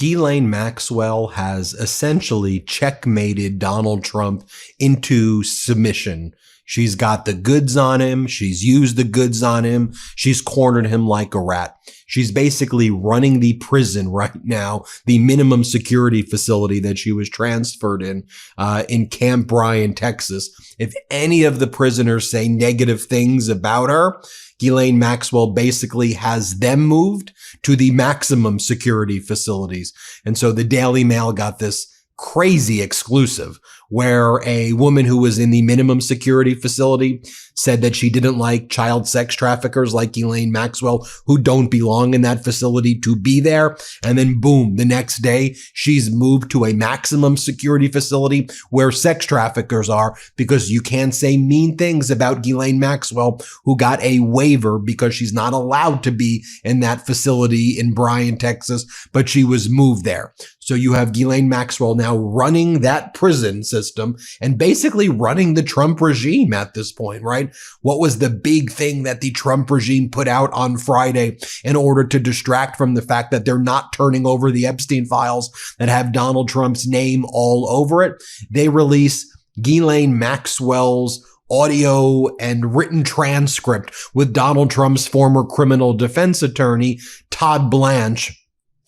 Ghislaine Maxwell has essentially checkmated Donald Trump into submission. She's got the goods on him. She's used the goods on him. She's cornered him like a rat. She's basically running the prison right now, the minimum security facility that she was transferred in Camp Bryan, Texas. If any of the prisoners say negative things about her, Ghislaine Maxwell basically has them moved to the maximum security facilities. And so the Daily Mail got this crazy exclusive where a woman who was in the minimum security facility said that she didn't like child sex traffickers like Ghislaine Maxwell who don't belong in that facility to be there. And then boom, the next day she's moved to a maximum security facility where sex traffickers are, because you can't say mean things about Ghislaine Maxwell, who got a waiver because she's not allowed to be in that facility in Bryan, Texas, but she was moved there. So you have Ghislaine Maxwell now running that prison system and basically running the Trump regime at this point, right? What was the big thing that the Trump regime put out on Friday in order to distract from the fact that they're not turning over the Epstein files that have Donald Trump's name all over it? They release Ghislaine Maxwell's audio and written transcript with Donald Trump's former criminal defense attorney, Todd Blanche,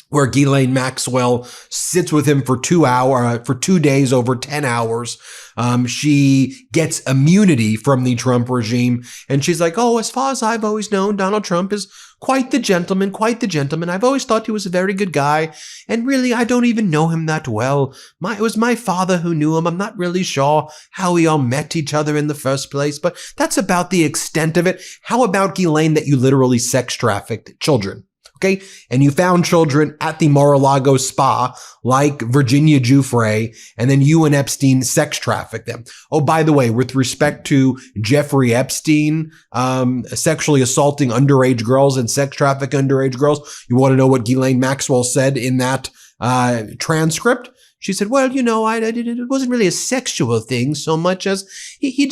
where Ghislaine Maxwell sits with him for 2 days, over 10 hours. She gets immunity from the Trump regime. And she's like, oh, as far as I've always known, Donald Trump is quite the gentleman, quite the gentleman. I've always thought he was a very good guy. And really, I don't even know him that well. It was my father who knew him. I'm not really sure how we all met each other in the first place, but that's about the extent of it. How about, Ghislaine, that you literally sex trafficked children? Okay. And you found children at the Mar-a-Lago spa like Virginia Giuffre, and then you and Epstein sex trafficked them. Oh, by the way, with respect to Jeffrey Epstein, sexually assaulting underage girls and sex trafficking underage girls, you want to know what Ghislaine Maxwell said in that transcript? She said, well, it wasn't really a sexual thing so much as he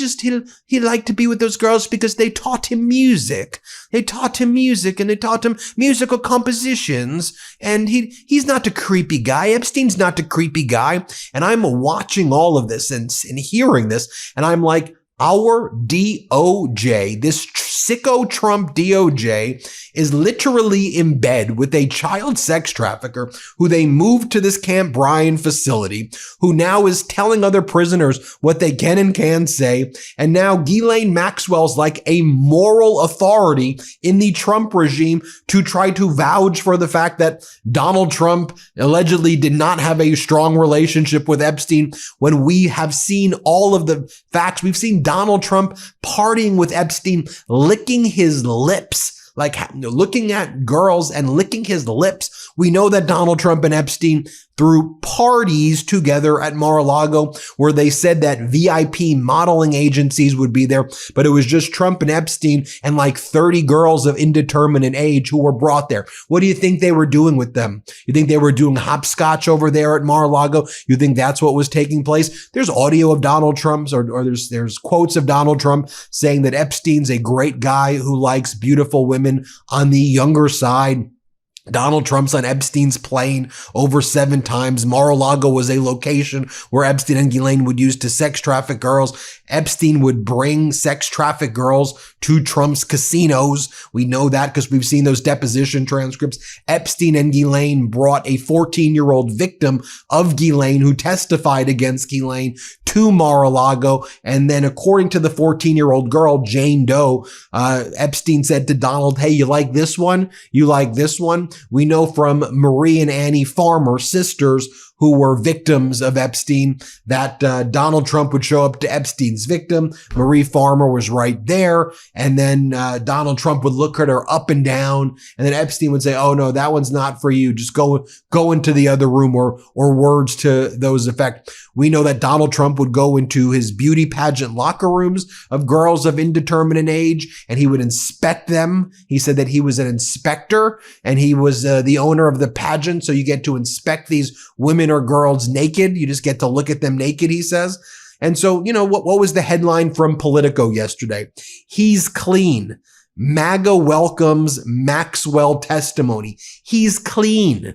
liked to be with those girls because they taught him music. They taught him music and they taught him musical compositions. And he's not a creepy guy. Epstein's not a creepy guy. And I'm watching all of this and hearing this. And I'm like, our DOJ, this sicko Trump DOJ, is literally in bed with a child sex trafficker who they moved to this Camp Bryan facility, who now is telling other prisoners what they can and can't say. And now Ghislaine Maxwell's like a moral authority in the Trump regime to try to vouch for the fact that Donald Trump allegedly did not have a strong relationship with Epstein, when we have seen all of the facts. We've seen Donald Trump partying with Epstein, licking his lips, like looking at girls and licking his lips. We know that Donald Trump and Epstein threw parties together at Mar-a-Lago where they said that VIP modeling agencies would be there, but it was just Trump and Epstein and like 30 girls of indeterminate age who were brought there. What do you think they were doing with them? You think they were doing hopscotch over there at Mar-a-Lago? You think that's what was taking place? There's audio of Donald Trump's or there's quotes of Donald Trump saying that Epstein's a great guy who likes beautiful women on the younger side. Donald Trump's on Epstein's plane over 7 times. Mar-a-Lago was a location where Epstein and Ghislaine would use to sex traffic girls. Epstein would bring sex traffic girls to Trump's casinos. We know that because we've seen those deposition transcripts. Epstein and Ghislaine brought a 14-year-old victim of Ghislaine who testified against Ghislaine to Mar-a-Lago. And then according to the 14-year-old girl, Jane Doe, Epstein said to Donald, hey, you like this one? You like this one? We know from Marie and Annie Farmer, sisters who were victims of Epstein, that Donald Trump would show up to Epstein's victim. Marie Farmer was right there. And then Donald Trump would look at her up and down. And then Epstein would say, oh, no, that one's not for you. Just go into the other room, or words to those effect. We know that Donald Trump would go into his beauty pageant locker rooms of girls of indeterminate age, and he would inspect them. He said that he was an inspector and he was the owner of the pageant. So you get to inspect these women or girls naked. You just get to look at them naked, he says. And so, what was the headline from Politico yesterday? He's clean. MAGA welcomes Maxwell testimony. He's clean.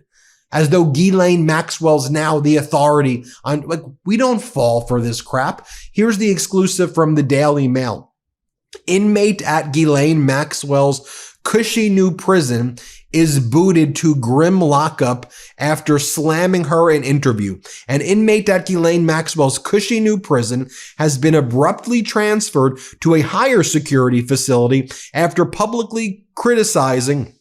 as though Ghislaine Maxwell's now the authority on, like, we don't fall for this crap. Here's the exclusive from the Daily Mail. Inmate at Ghislaine Maxwell's cushy new prison is booted to grim lockup after slamming her in interview. An inmate at Ghislaine Maxwell's cushy new prison has been abruptly transferred to a higher security facility after publicly criticizing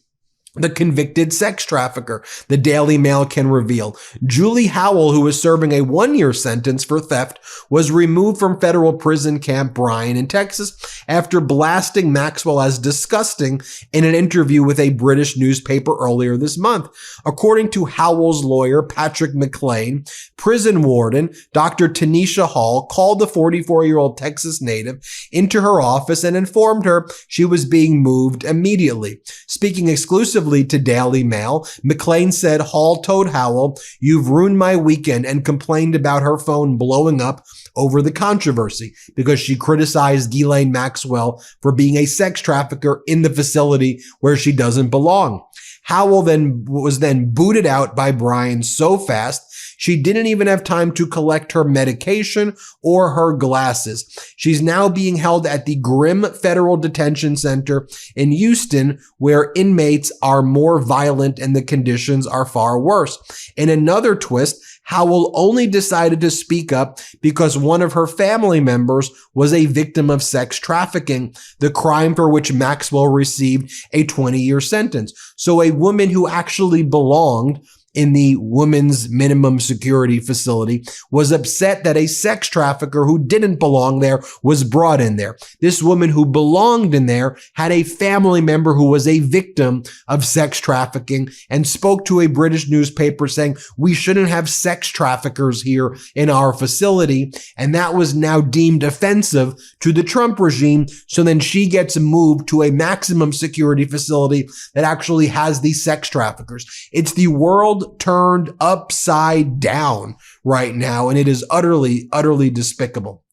the convicted sex trafficker, the Daily Mail can reveal. Julie Howell, who is serving a 1-year sentence for theft, was removed from federal prison Camp Bryan in Texas after blasting Maxwell as disgusting in an interview with a British newspaper earlier this month. According to Howell's lawyer, Patrick McLean, prison warden Dr. Tanisha Hall called the 44-year-old Texas native into her office and informed her she was being moved immediately. Speaking exclusively to Daily Mail, McLean said Hall told Howell, "You've ruined my weekend," and complained about her phone blowing up over the controversy because she criticized Ghislaine Maxwell for being a sex trafficker in the facility where she doesn't belong. Howell was booted out by Bryan so fast she didn't even have time to collect her medication or her glasses. She's now being held at the Grim Federal Detention Center in Houston, where inmates are more violent and the conditions are far worse. In another twist, Howell only decided to speak up because one of her family members was a victim of sex trafficking, the crime for which Maxwell received a 20-year sentence. So a woman who actually belonged in the women's minimum security facility was upset that a sex trafficker who didn't belong there was brought in there. This woman who belonged in there had a family member who was a victim of sex trafficking and spoke to a British newspaper saying, "We shouldn't have sex traffickers here in our facility." And that was now deemed offensive to the Trump regime. So then she gets moved to a maximum security facility that actually has these sex traffickers. It's the world turned upside down right now, and it is utterly, utterly despicable.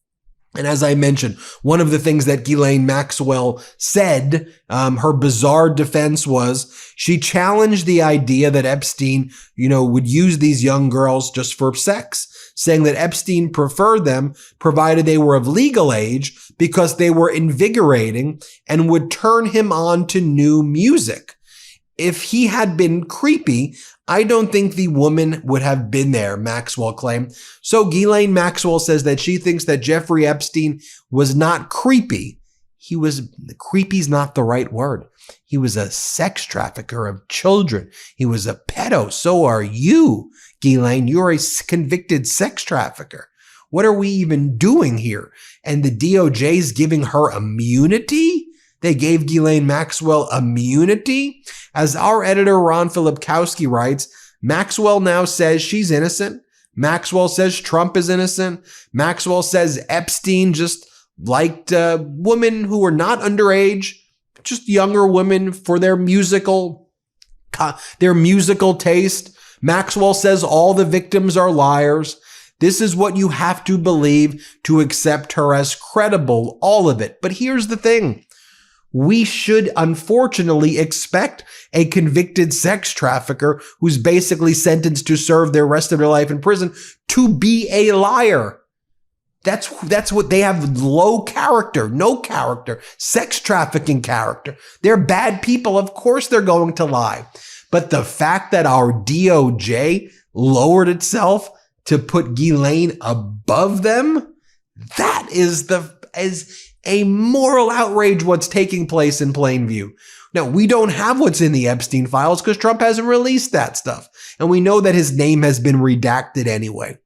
And as I mentioned, one of the things that Ghislaine Maxwell said, her bizarre defense was she challenged the idea that Epstein, would use these young girls just for sex, saying that Epstein preferred them provided they were of legal age because they were invigorating and would turn him on to new music. If he had been creepy, I don't think the woman would have been there, Maxwell claimed. So Ghislaine Maxwell says that she thinks that Jeffrey Epstein was not creepy. Creepy's not the right word. He was a sex trafficker of children. He was a pedo. So are you, Ghislaine. You're a convicted sex trafficker. What are we even doing here? And the DOJ's giving her immunity? They gave Ghislaine Maxwell immunity? As our editor Ron Filipkowski writes, Maxwell now says she's innocent. Maxwell says Trump is innocent. Maxwell says Epstein just liked women who were not underage, just younger women for their musical taste. Maxwell says all the victims are liars. This is what you have to believe to accept her as credible, all of it. But here's the thing. We should unfortunately expect a convicted sex trafficker who's basically sentenced to serve the rest of their life in prison to be a liar. That's what they have. Low character, no character, sex trafficking character. They're bad people. Of course they're going to lie. But the fact that our DOJ lowered itself to put Ghislaine above them, that is a moral outrage what's taking place in plain view. Now, we don't have what's in the Epstein files because Trump hasn't released that stuff. And we know that his name has been redacted anyway.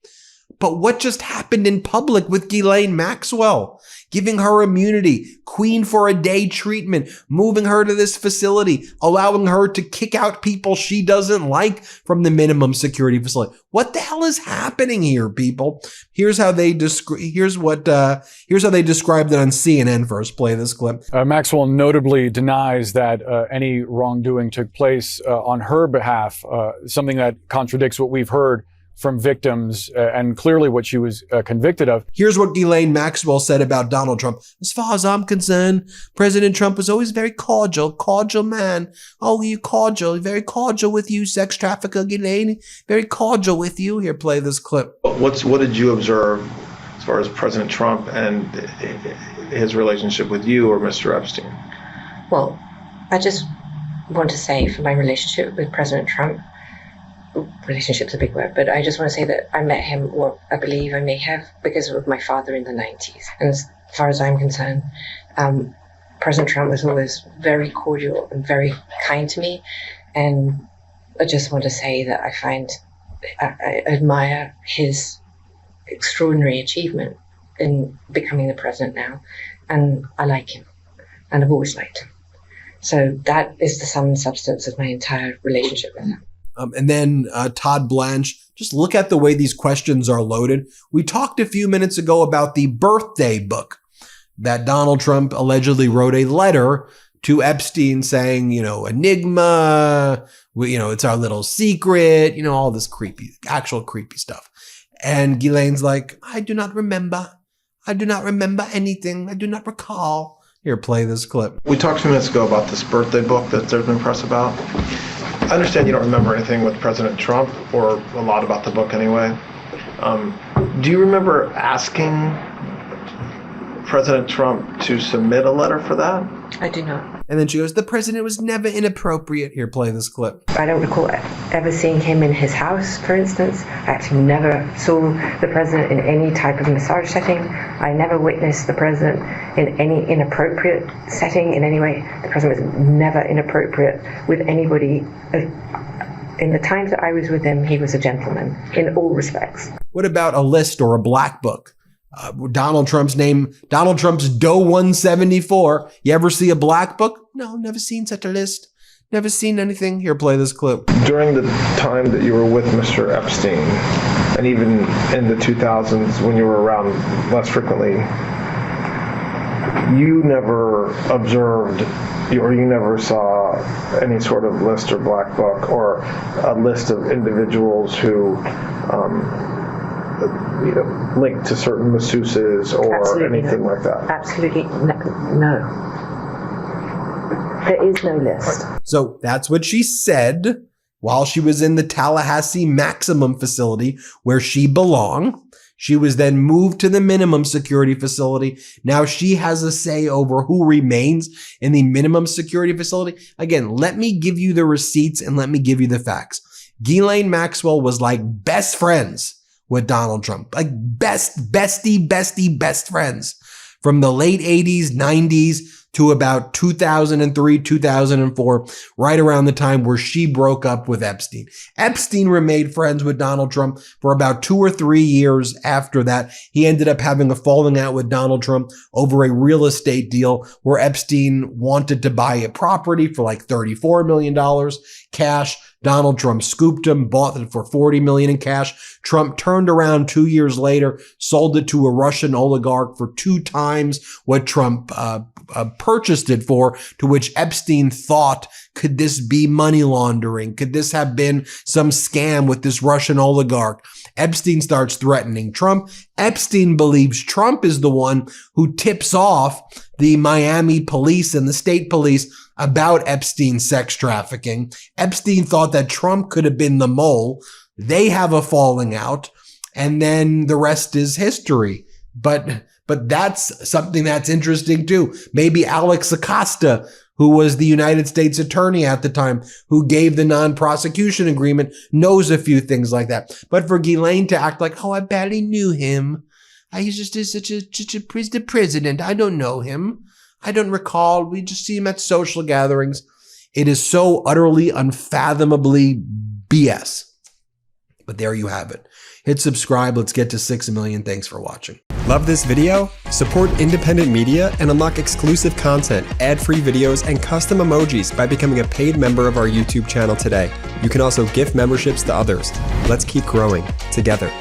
But what just happened in public with Ghislaine Maxwell? Giving her immunity, queen for a day treatment, moving her to this facility, allowing her to kick out people she doesn't like from the minimum security facility. What the hell is happening here, people? Here's how they describe it on CNN. First, play this clip. Maxwell notably denies that any wrongdoing took place on her behalf, something that contradicts what we've heard from victims and clearly what she was convicted of. Here's what Ghislaine Maxwell said about Donald Trump. As far as I'm concerned, President Trump was always very cordial man. Oh, you cordial, very cordial with you, sex trafficker Ghislaine. Very cordial with you. Here, play this clip. What did you observe as far as President Trump and his relationship with you or Mr. Epstein? Well, I just want to say for my relationship with President Trump, relationship's a big word, but I just want to say that I met him, or I believe I may have, because of my father in the 90s. And as far as I'm concerned, President Trump was always very cordial and very kind to me. And I just want to say that I admire his extraordinary achievement in becoming the president now. And I like him. And I've always liked him. So that is the sum and substance of my entire relationship with him. And then Todd Blanche, just look at the way these questions are loaded. We talked a few minutes ago about the birthday book that Donald Trump allegedly wrote a letter to Epstein saying, enigma, it's our little secret, all this actual creepy stuff. And Ghislaine's like, I do not remember anything. I do not recall. Here, play this clip. We talked a few minutes ago about this birthday book that there's been press about. I understand you don't remember anything with President Trump, or a lot about the book anyway. Do you remember asking President Trump to submit a letter for that? I do not. And then she goes, the president was never inappropriate. Here, play this clip. I don't recall ever seeing him in his house, for instance. I actually never saw the president in any type of massage setting. I never witnessed the president in any inappropriate setting in any way. The president was never inappropriate with anybody. In the times that I was with him, he was a gentleman in all respects. What about a list or a black book? Donald Trump's name, Donald Trump's Doe 174. You ever see a black book? No, never seen such a list. Never seen anything. Here, play this clip. During the time that you were with Mr. Epstein, and even in the 2000s when you were around less frequently, you never observed or you never saw any sort of list or black book or a list of individuals who linked to certain masseuses or Absolutely anything like that? Absolutely no. There is no list. So that's what she said while she was in the Tallahassee maximum facility where she belonged. She was then moved to the minimum security facility. Now she has a say over who remains in the minimum security facility. Again, let me give you the receipts and let me give you the facts. Ghislaine Maxwell was like best friends with Donald Trump, like best friends from the late 80s, 90s to about 2003, 2004, right around the time where she broke up with Epstein. Epstein remained friends with Donald Trump for about 2 or 3 years after that. He ended up having a falling out with Donald Trump over a real estate deal where Epstein wanted to buy a property for like $34 million cash. Donald Trump scooped him, bought it for $40 million in cash. Trump turned around 2 years later, sold it to a Russian oligarch for 2 times what Trump purchased it for, to which Epstein thought, could this be money laundering? Could this have been some scam with this Russian oligarch? Epstein starts threatening Trump. Epstein believes Trump is the one who tips off the Miami police and the state police about Epstein's sex trafficking. Epstein thought that Trump could have been the mole. They have a falling out, and then the rest is history. But that's something that's interesting too. Maybe Alex Acosta, who was the United States attorney at the time, who gave the non-prosecution agreement, knows a few things like that. But for Ghislaine to act like, oh, I barely knew him. He's just such a president. I don't know him. I don't recall. We just see him at social gatherings. It is so utterly, unfathomably BS. But there you have it. Hit subscribe. Let's get to 6 million. Thanks for watching. Love this video? Support independent media and unlock exclusive content, ad-free videos, and custom emojis by becoming a paid member of our YouTube channel today. You can also gift memberships to others. Let's keep growing together.